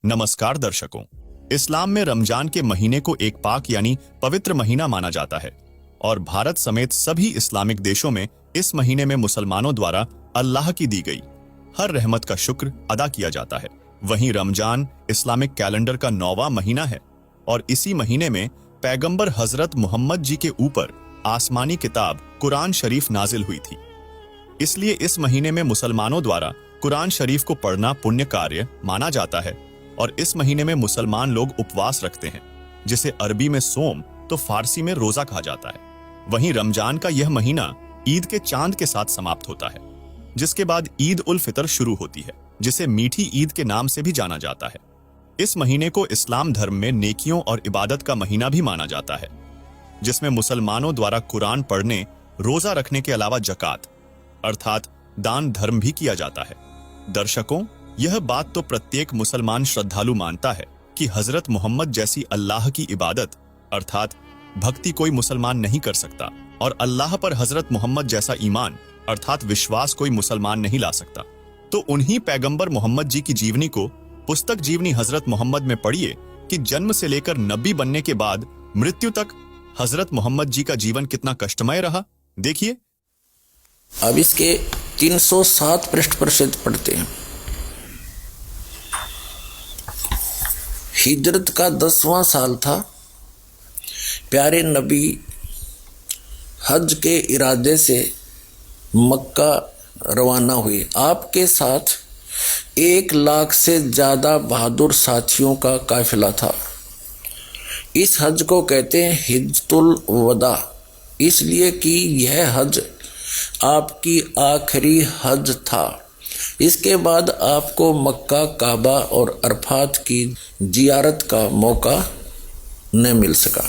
नमस्कार दर्शकों। इस्लाम में रमजान के महीने को एक पाक यानी पवित्र महीना माना जाता है और भारत समेत सभी इस्लामिक देशों में इस महीने में मुसलमानों द्वारा अल्लाह की दी गई हर रहमत का शुक्र अदा किया जाता है। वहीं रमजान इस्लामिक कैलेंडर का 9वां महीना है और इसी महीने में पैगंबर हजरत मोहम्मद जी के ऊपर आसमानी किताब कुरान शरीफ नाजिल हुई थी। इसलिए इस महीने में मुसलमानों द्वारा कुरान शरीफ को पढ़ना पुण्य कार्य माना जाता है और इस महीने में मुसलमान लोग उपवास रखते हैं, जिसे अरबी में सोम तो फारसी में रोजा कहा जाता है। वहीं रमजान का यह महीना ईद के चांद के साथ समाप्त होता है, जिसके बाद ईद उल फितर शुरू होती है, जिसे मीठी ईद के नाम से भी जाना जाता है। इस महीने को इस्लाम धर्म में नेकियों और इबादत का महीना भी माना जाता है, जिसमें मुसलमानों द्वारा कुरान पढ़ने, रोजा रखने के अलावा जकात अर्थात दान धर्म भी किया जाता है। दर्शकों, यह बात तो प्रत्येक मुसलमान श्रद्धालु मानता है कि हजरत मोहम्मद जैसी अल्लाह की इबादत अर्थात भक्ति कोई मुसलमान नहीं कर सकता और अल्लाह पर हजरत मोहम्मद जैसा ईमान अर्थात विश्वास कोई मुसलमान नहीं ला सकता। तो उन्हीं पैगंबर मोहम्मद जी की जीवनी को पुस्तक जीवनी हजरत मोहम्मद में पढ़िए कि जन्म से लेकर नबी बनने के बाद मृत्यु तक हजरत मोहम्मद जी का जीवन कितना कष्टमय रहा। देखिए। अब इसके 307 पृष्ठ पर से पढ़ते हैं। हिजरत का 10वां साल था। प्यारे नबी हज के इरादे से मक्का रवाना हुए। आपके साथ 1 लाख से ज़्यादा बहादुर साथियों का काफिला था। इस हज को कहते हैं हिज्जतुल वदा, इसलिए कि यह हज आपकी आखिरी हज था। इसके बाद आपको मक्का, काबा और अरफात की जियारत का मौका न मिल सका।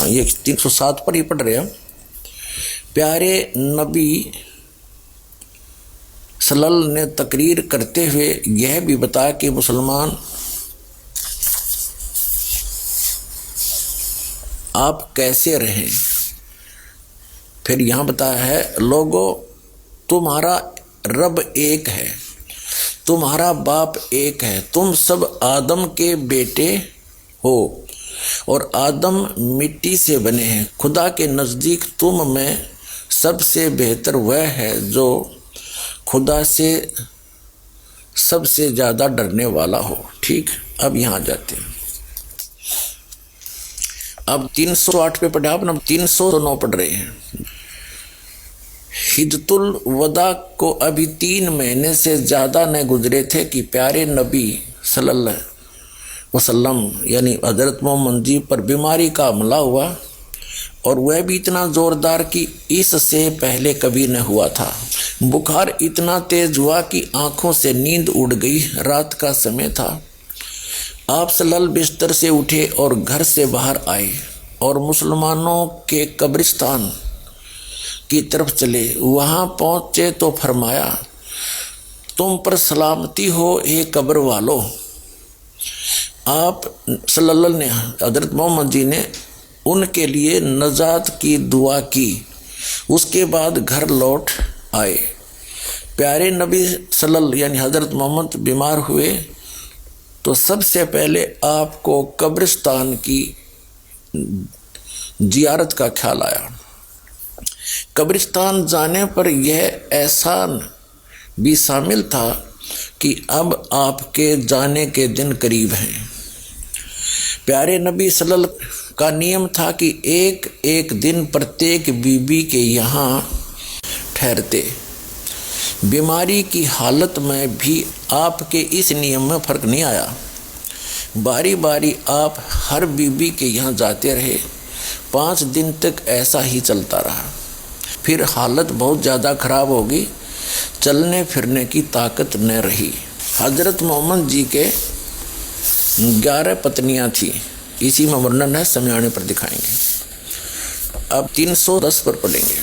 ये 307 पर ही पढ़ रहे हैं। प्यारे नबी सल्लल्लाहु ने तकरीर करते हुए यह भी बताया कि मुसलमान आप कैसे रहें। फिर यहाँ बताया है, लोगों तुम्हारा रब एक है, तुम्हारा बाप एक है, तुम सब आदम के बेटे हो और आदम मिट्टी से बने हैं। खुदा के नज़दीक तुम में सबसे बेहतर वह है जो खुदा से सबसे ज़्यादा डरने वाला हो। ठीक, अब यहाँ जाते हैं। अब 308 पे पढ़ा, अब 309 पढ़ रहे हैं। हिज्जतुल वदा को अभी 3 महीने से ज़्यादा न गुजरे थे कि प्यारे नबी सल्लल्लाहु अलैहि वसल्लम यानी हज़रत मोहम्मद जी पर बीमारी का हमला हुआ और वह भी इतना ज़ोरदार कि इससे पहले कभी न हुआ था। बुखार इतना तेज़ हुआ कि आँखों से नींद उड़ गई। रात का समय था। आप सल्लल्लाहु बिस्तर से उठे और घर से बाहर आए और मुसलमानों के कब्रिस्तान की तरफ चले। वहाँ पहुँचे तो फरमाया, तुम पर सलामती हो ए कब्र वालों। आप सल्लल्लाहु ने हज़रत मोहम्मद जी ने उनके लिए नजात की दुआ की। उसके बाद घर लौट आए। प्यारे नबी सल्लल्लाहु यानी हज़रत मोहम्मद बीमार हुए तो सबसे पहले आपको कब्रिस्तान की जियारत का ख्याल आया। कब्रिस्तान जाने पर यह एहसान भी शामिल था कि अब आपके जाने के दिन करीब हैं। प्यारे नबी सल्लल्लाहु का नियम था कि एक एक दिन प्रत्येक बीबी के यहाँ ठहरते। बीमारी की हालत में भी आपके इस नियम में फ़र्क नहीं आया। बारी बारी आप हर बीबी के यहाँ जाते रहे। 5 दिन तक ऐसा ही चलता रहा। फिर हालत बहुत ज़्यादा ख़राब हो गई, चलने फिरने की ताकत न रही। हज़रत मोहम्मद जी के 11 पत्नियां थीं। इसी में वर्णन है, समय आने पर दिखाएंगे। अब 310 पर पढ़ेंगे।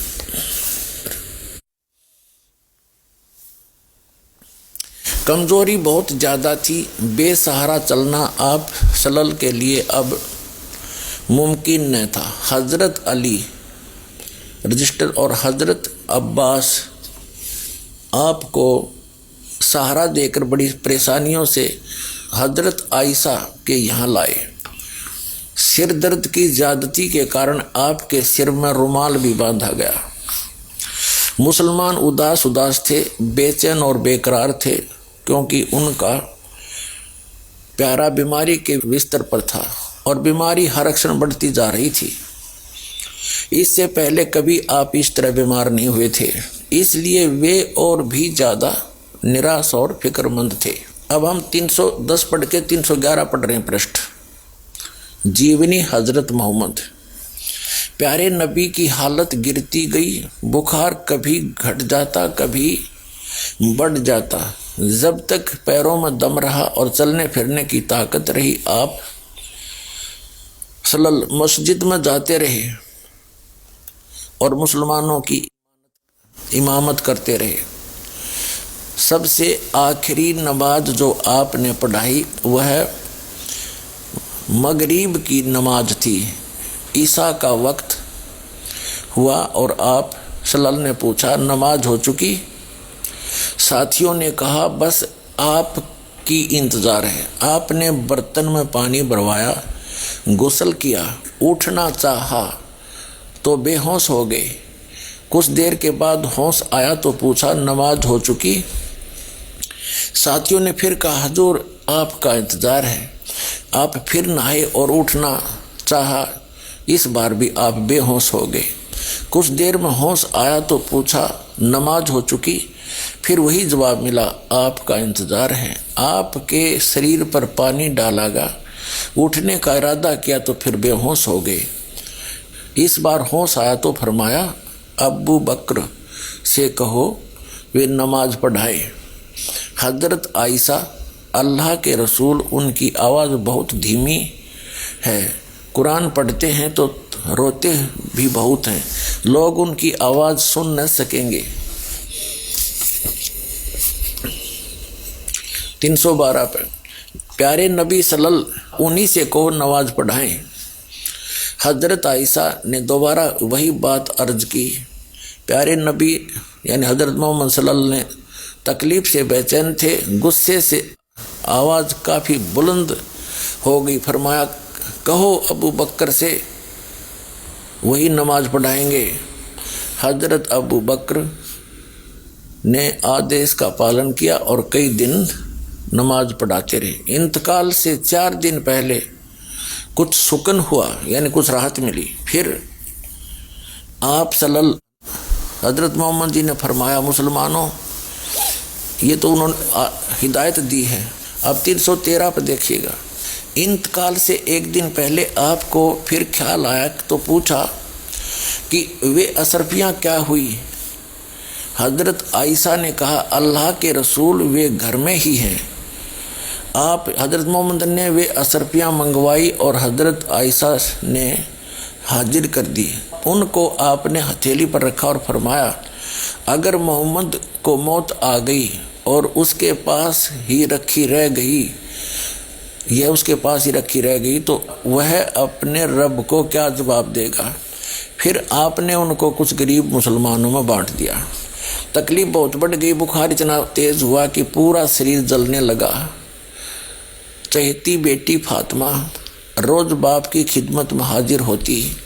कमज़ोरी बहुत ज़्यादा थी। बेसहारा चलना आप सल्लल्लाहु के लिए अब मुमकिन न था। हज़रत अली रजिस्टर और हज़रत अब्बास आपको सहारा देकर बड़ी परेशानियों से हजरत आयशा के यहाँ लाए। सिर दर्द की ज्यादती के कारण आपके सिर में रुमाल भी बांधा गया। मुसलमान उदास उदास थे, बेचैन और बेकरार थे, क्योंकि उनका प्यारा बीमारी के बिस्तर पर था और बीमारी हर क्षण बढ़ती जा रही थी। इससे पहले कभी आप इस तरह बीमार नहीं हुए थे, इसलिए वे और भी ज़्यादा निराश और फिक्रमंद थे। अब हम 310 पढ़ के 311 पढ़ रहे हैं पृष्ठ। जीवनी हजरत मोहम्मद। प्यारे नबी की हालत गिरती गई, बुखार कभी घट जाता कभी बढ़ जाता। जब तक पैरों में दम रहा और चलने फिरने की ताकत रही, आप मस्जिद में जाते रहे और मुसलमानों की इमामत करते रहे। सबसे आखिरी नमाज जो आपने पढ़ाई वह मगरिब की नमाज थी। ईसा का वक्त हुआ और आप सल्लल्लाहु ने पूछा, नमाज हो चुकी? साथियों ने कहा, बस आपकी इंतज़ार है। आपने बर्तन में पानी भरवाया, गुस्ल किया, उठना चाहा तो बेहोश हो गए। कुछ देर के बाद होश आया तो पूछा, नमाज हो चुकी? साथियों ने फिर कहा, हुजूर आपका इंतज़ार है। आप फिर नहाए और उठना चाहा, इस बार भी आप बेहोश हो गए। कुछ देर में होश आया तो पूछा, नमाज हो चुकी? फिर वही जवाब मिला, आपका इंतज़ार है। आपके शरीर पर पानी डाला गया, उठने का इरादा किया तो फिर बेहोश हो गए। इस बार होश आया तो फरमाया, अबू बकर से कहो वे नमाज पढ़ाए। हजरत आयशा, अल्लाह के रसूल, उनकी आवाज़ बहुत धीमी है, कुरान पढ़ते हैं तो रोते भी बहुत हैं, लोग उनकी आवाज़ सुन न सकेंगे। 312 पे प्यारे नबी सल्लल्लाहु उन्हीं से को नमाज पढ़ाएं। हजरत आयशा ने दोबारा वही बात अर्ज की। प्यारे नबी यानी हजरत मोहम्मद सल्लल्लाहु ने तकलीफ से बेचैन थे, गुस्से से आवाज़ काफ़ी बुलंद हो गई। फरमाया, कहो अबू बकर से वही नमाज पढ़ाएंगे। हजरत अबू बकर ने आदेश का पालन किया और कई दिन नमाज पढ़ाते रहे। इंतकाल से 4 दिन पहले कुछ सुकन हुआ, यानी कुछ राहत मिली। फिर आप सल्लल्लाहु हजरत मोहम्मद जी ने फरमाया, मुसलमानों, ये तो उन्होंने हिदायत दी है। अब 313 पर देखिएगा। इंतकाल से 1 दिन पहले आपको फिर ख्याल आया तो पूछा कि वे असरफियाँ क्या हुई? हजरत आयशा ने कहा, अल्लाह के रसूल वे घर में ही हैं। आप हजरत मोहम्मद ने वे असरफियाँ मंगवाई और हजरत आयशा ने हाजिर कर दी। उनको आपने हथेली पर रखा और फरमाया, अगर मोहम्मद को मौत आ गई और उसके पास ही रखी रह गई तो वह अपने रब को क्या जवाब देगा? फिर आपने उनको कुछ गरीब मुसलमानों में बांट दिया। तकलीफ बहुत बढ़ गई, बुखार इतना तेज हुआ कि पूरा शरीर जलने लगा। चहेती बेटी फातिमा रोज बाप की खिदमत में हाजिर होती।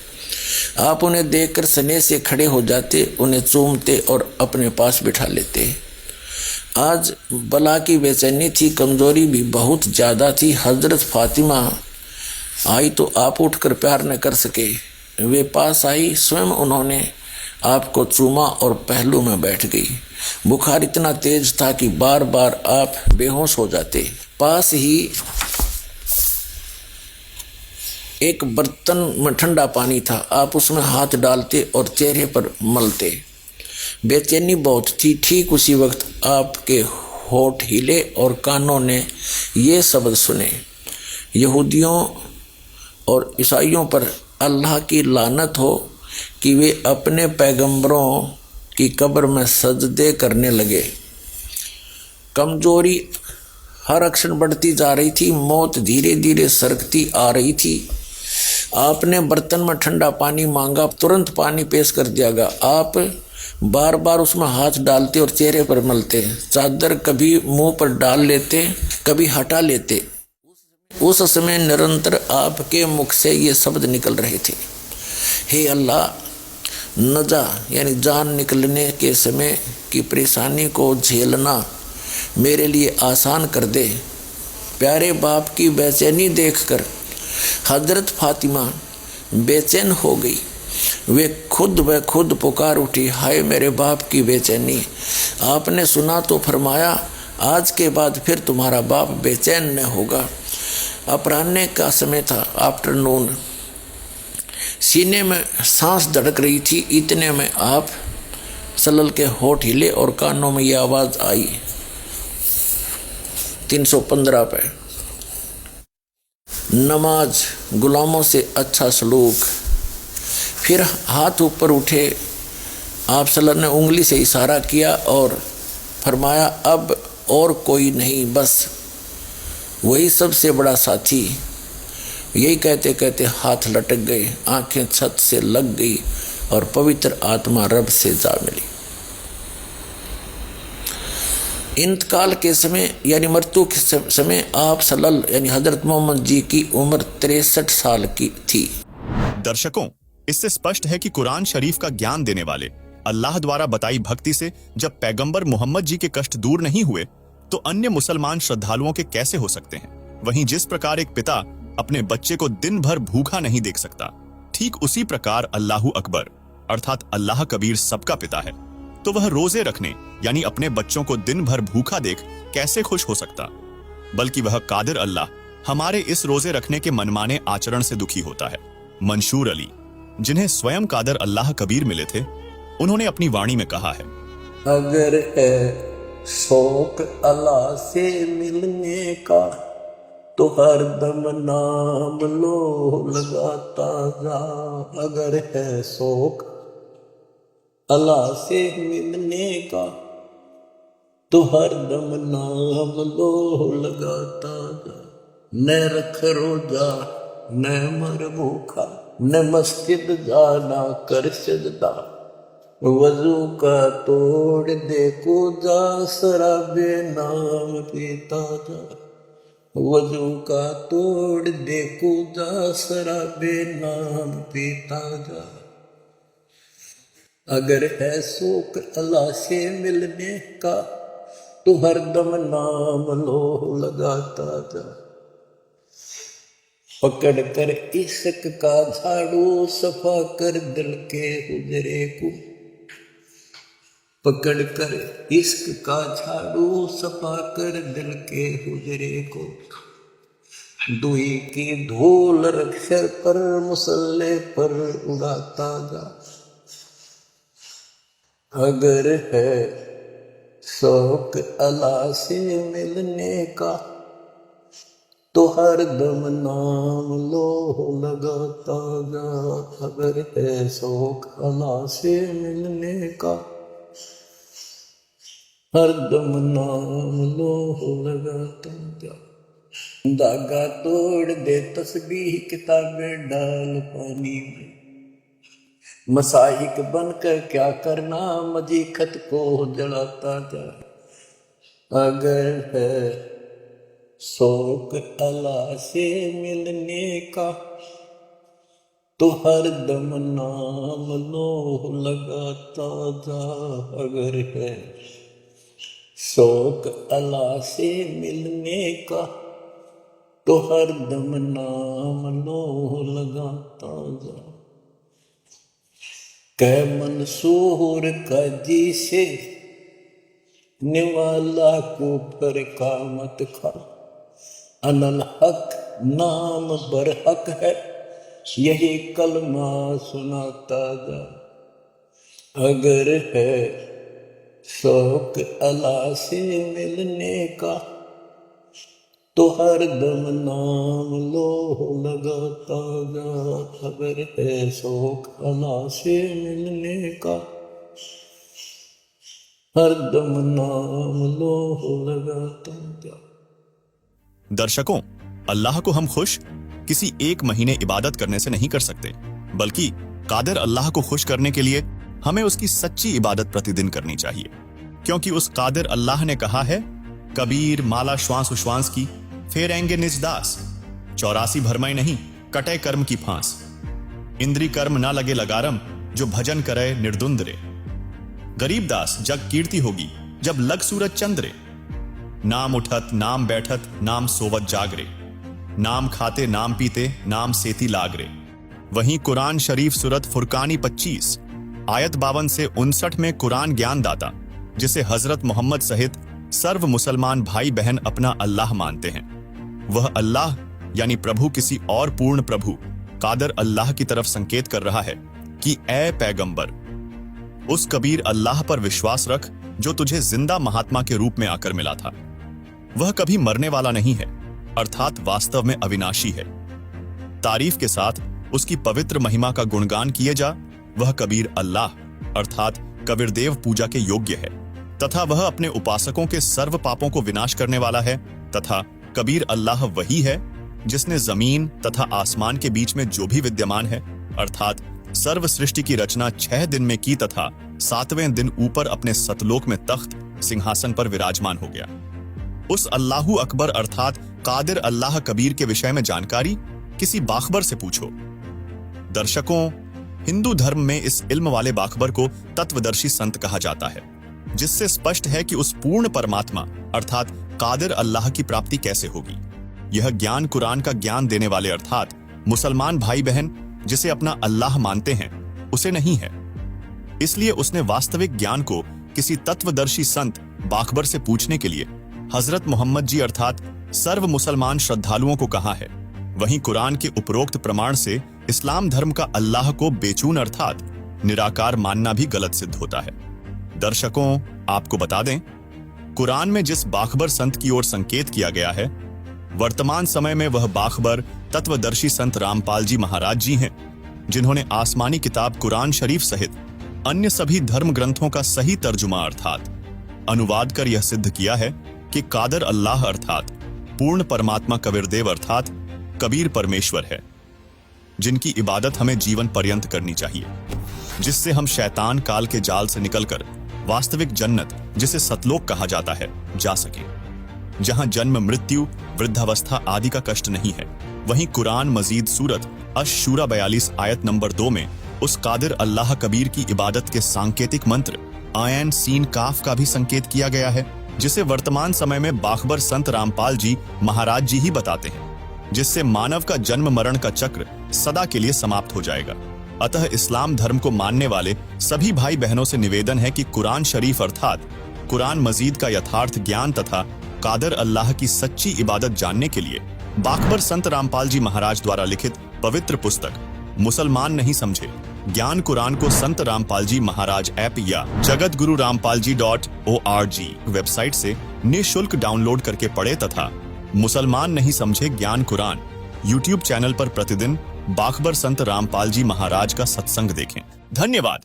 आप उन्हें देखकर स्नेह से खड़े हो जाते, उन्हें चूमते और अपने पास बिठा लेते। आज बला की बेचैनी थी, कमजोरी भी बहुत ज़्यादा थी। हजरत फातिमा आई तो आप उठकर प्यार न कर सके। वे पास आई, स्वयं उन्होंने आपको चूमा और पहलू में बैठ गई। बुखार इतना तेज था कि बार बार आप बेहोश हो जाते। पास ही एक बर्तन में ठंडा पानी था, आप उसमें हाथ डालते और चेहरे पर मलते। बेचैनी बहुत थी। ठीक उसी वक्त आपके होठ हिले और कानों ने ये शब्द सुने, यहूदियों और ईसाइयों पर अल्लाह की लानत हो कि वे अपने पैगंबरों की कब्र में सजदे करने लगे। कमजोरी हर क्षण बढ़ती जा रही थी, मौत धीरे धीरे सरकती आ रही थी। आपने बर्तन में ठंडा पानी मांगा, तुरंत पानी पेश कर दिया गया। आप बार बार उसमें हाथ डालते और चेहरे पर मलते, चादर कभी मुंह पर डाल लेते, कभी हटा लेते। उस समय निरंतर आपके मुख से ये शब्द निकल रहे थे, हे अल्लाह, नजा यानी जान निकलने के समय की परेशानी को झेलना मेरे लिए आसान कर दे। प्यारे बाप की बेचैनी देखकर हजरत फातिमा बेचैन हो गई। वे खुद पुकार उठी, हाय मेरे बाप की बेचैनी। आपने सुना तो फरमाया, आज के बाद फिर तुम्हारा बाप बेचैन न होगा। अपराह्न का समय था, आफ्टरनून। सीने में सांस धड़क रही थी, इतने में आप सल्लल्लाहु के होठ हिले और कानों में ये आवाज आई, 315 पे, नमाज गुलामों से अच्छा सलूक। फिर हाथ ऊपर उठे, आप सल्लल्लाहु ने उंगली से इशारा किया और फरमाया, अब और कोई नहीं, बस वही सबसे बड़ा साथी। यही कहते कहते हाथ लटक गए, आंखें छत से लग गई और पवित्र आत्मा रब से जा मिली। इंतकाल के समय यानी मृत्यु के समय आप सल्लल्लाहु यानी हजरत मोहम्मद जी की उम्र 63 साल की थी। दर्शकों, इससे स्पष्ट है कि कुरान शरीफ का ज्ञान देने वाले अल्लाह द्वारा बताई भक्ति से जब पैगंबर मोहम्मद जी के कष्ट दूर नहीं हुए तो अन्य मुसलमान श्रद्धालुओं के कैसे हो सकते हैं। वहीं जिस प्रकार एक पिता अपने बच्चे को दिन भर भूखा नहीं देख सकता, ठीक उसी प्रकार अल्लाहु अकबर अर्थात अल्लाह कबीर सबका पिता है, तो वह रोजे रखने यानी अपने बच्चों को दिन भर भूखा देख कैसे खुश हो सकता। बल्कि वह कादिर अल्लाह हमारे इस रोजे रखने के मनमाने आचरण से दुखी होता है। मंशूर अली, जिन्हें स्वयं कादिर अल्लाह कबीर मिले थे, उन्होंने अपनी वाणी में कहा है, अगर है शौक अल्लाह से मिलने का तो हर दम नाम लो लगाता जा। अगर है शौक अल्लाह से मिलने का तो हर दम नाम लो लगाता जा। न रख रोजा न मर भूखा, न मस्जिद जाना कर सजदा, वजू का तोड़ दे कूदा शराबे नाम पीता जा। वजू का तोड़ दे कूदा शराबे नाम पीता जा। अगर है शौक अल्लाह से मिलने का तो हरदम नाम लो लगाता जा। पकड़ कर इश्क का झाड़ू सफा कर दिल के हुजरे को, पकड़ कर इश्क का झाड़ू सफा कर दिल के हुजरे को। दुई की धूल रक्षर पर मुसल्ले पर उड़ाता जा। अगर है शौक अल्लाह से मिलने का तो हर दम नाम लो लगाता जा। अगर है शौक अल्लाह से मिलने का हर दम नाम लो लगाता जा। धागा तोड़ दे तस्बीह किताबें डाल पानी में, मसाइक बनकर क्या करना मजी खत को जलाता जा। अगर है शौक अल्लाह से मिलने का तो हर दम नाम लो लगाता जा। अगर है शौक अल्लाह से मिलने का तो हर दम नाम लो लगाता जा। कह मंसूर काजी से निवाला को पर कामत खा, अनल हक नाम बर हक है यही कलमा सुनाता जा। अगर है शौक अल्लाह से मिलने का तो हर दम नाम लो लगाता जा। अगर है शौक अल्लाह से मिलने का हर दम नाम लो लगाता जा। दर्शकों, अल्लाह को हम खुश किसी एक महीने इबादत करने से नहीं कर सकते, बल्कि कादिर अल्लाह को खुश करने के लिए हमें उसकी सच्ची इबादत प्रतिदिन करनी चाहिए, क्योंकि उस कादिर अल्लाह ने कहा है, कबीर माला श्वास उश्वास की फेरेंगे निज दास, 84 भरमय नहीं कटे कर्म की फांस, इंद्री कर्म ना लगे लगारम, जो भजन करे निर्दुंद रे, गरीब दास जग कीर्ति होगी जब लग सूरज चंद्रे, नाम उठत नाम बैठत नाम सोवत जागरे, नाम खाते नाम पीते नाम सेती लागरे। वहीं कुरान शरीफ सूरत फुरकानी 25 आयत 52 से 59 में कुरान ज्ञान दाता, जिसे हजरत मोहम्मद सहित सर्व मुसलमान भाई बहन अपना अल्लाह मानते हैं, वह अल्लाह यानी प्रभु किसी और पूर्ण प्रभु कादर अल्लाह की तरफ संकेत कर रहा है कि ए पैगंबर, उस कबीर अल्लाह पर विश्वास रख जो तुझे जिंदा महात्मा के रूप में आकर मिला था। वह कभी मरने वाला नहीं है, अर्थात वास्तव में अविनाशी है। तारीफ के साथ उसकी पवित्र महिमा का गुणगान किए जा। वह कबीर अल्लाह अर्थात कबीरदेव पूजा के योग्य है तथा वह अपने उपासकों के सर्व पापों को विनाश करने वाला है। तथा कबीर अल्लाह वही है जिसने जमीन तथा आसमान के बीच में जो भी विद्यमान है अर्थात सर्व सृष्टि की रचना 6 दिन में की तथा 7वें दिन ऊपर अपने सतलोक में तख्त सिंहासन पर विराजमान हो गया। उस अल्लाहू अकबर अर्थात कादिर अल्लाह कबीर के विषय में जानकारी किसी बाखबर से पूछो। दर्शकों, हिंदू धर्म में इस इल्म वाले बाखबर को तत्वदर्शी संत कहा जाता है, जिससे स्पष्ट है कि उस पूर्ण परमात्मा अर्थात कादिर अल्लाह की प्राप्ति कैसे होगी। यह ज्ञान कुरान का ज्ञान देने वाले अर्थात मुसलमान भाई बहन जिसे अपना अल्लाह मानते हैं उसे नहीं है। इसलिए उसने वास्तविक ज्ञान को किसी तत्वदर्शी संत बाखबर से पूछने के लिए हजरत मोहम्मद जी अर्थात सर्व मुसलमान श्रद्धालुओं को कहा है। वहीं कुरान के उपरोक्त प्रमाण से इस्लाम धर्म का अल्लाह को बेचून अर्थात निराकार मानना भी गलत सिद्ध होता है। दर्शकों, आपको बता दें, कुरान में जिस बाखबर संत की ओर संकेत किया गया है, वर्तमान समय में वह बाखबर तत्वदर्शी संत रामपाल जी महाराज जी हैं, जिन्होंने आसमानी किताब कुरान शरीफ सहित अन्य सभी धर्म ग्रंथों का सही तर्जुमा अर्थात अनुवाद कर यह सिद्ध किया है कि कादर अल्लाह अर्थात पूर्ण परमात्मा कबीरदेव अर्थात कबीर परमेश्वर है, जिनकी इबादत हमें जीवन पर्यंत करनी चाहिए, जिससे हम शैतान काल के जाल से निकलकर वास्तविक जन्नत, जिसे सतलोक कहा जाता है, जा सके, जहां जन्म मृत्यु वृद्धावस्था आदि का कष्ट नहीं है। वहीं कुरान मजीद सूरत अश-शूरा 42 आयत नंबर 2 में उस कादिर अल्लाह कबीर की इबादत के सांकेतिक मंत्र आयन सीन काफ का भी संकेत किया गया है, जिसे वर्तमान समय में बाखबर संत रामपाल जी महाराज जी ही बताते हैं, जिससे मानव का जन्म मरण का चक्र सदा के लिए समाप्त हो जाएगा। अतः इस्लाम धर्म को मानने वाले सभी भाई बहनों से निवेदन है कि कुरान शरीफ अर्थात कुरान मजीद का यथार्थ ज्ञान तथा कादर अल्लाह की सच्ची इबादत जानने के लिए बाखबर संत रामपाल जी महाराज द्वारा लिखित पवित्र पुस्तक मुसलमान नहीं समझे ज्ञान कुरान को संत रामपाल जी महाराज ऐप या jagatgururampalji.org वेबसाइट से निःशुल्क डाउनलोड करके पढ़े तथा मुसलमान नहीं समझे ज्ञान कुरान यूट्यूब चैनल पर प्रतिदिन बाखबर संत रामपाल जी महाराज का सत्संग देखें। धन्यवाद।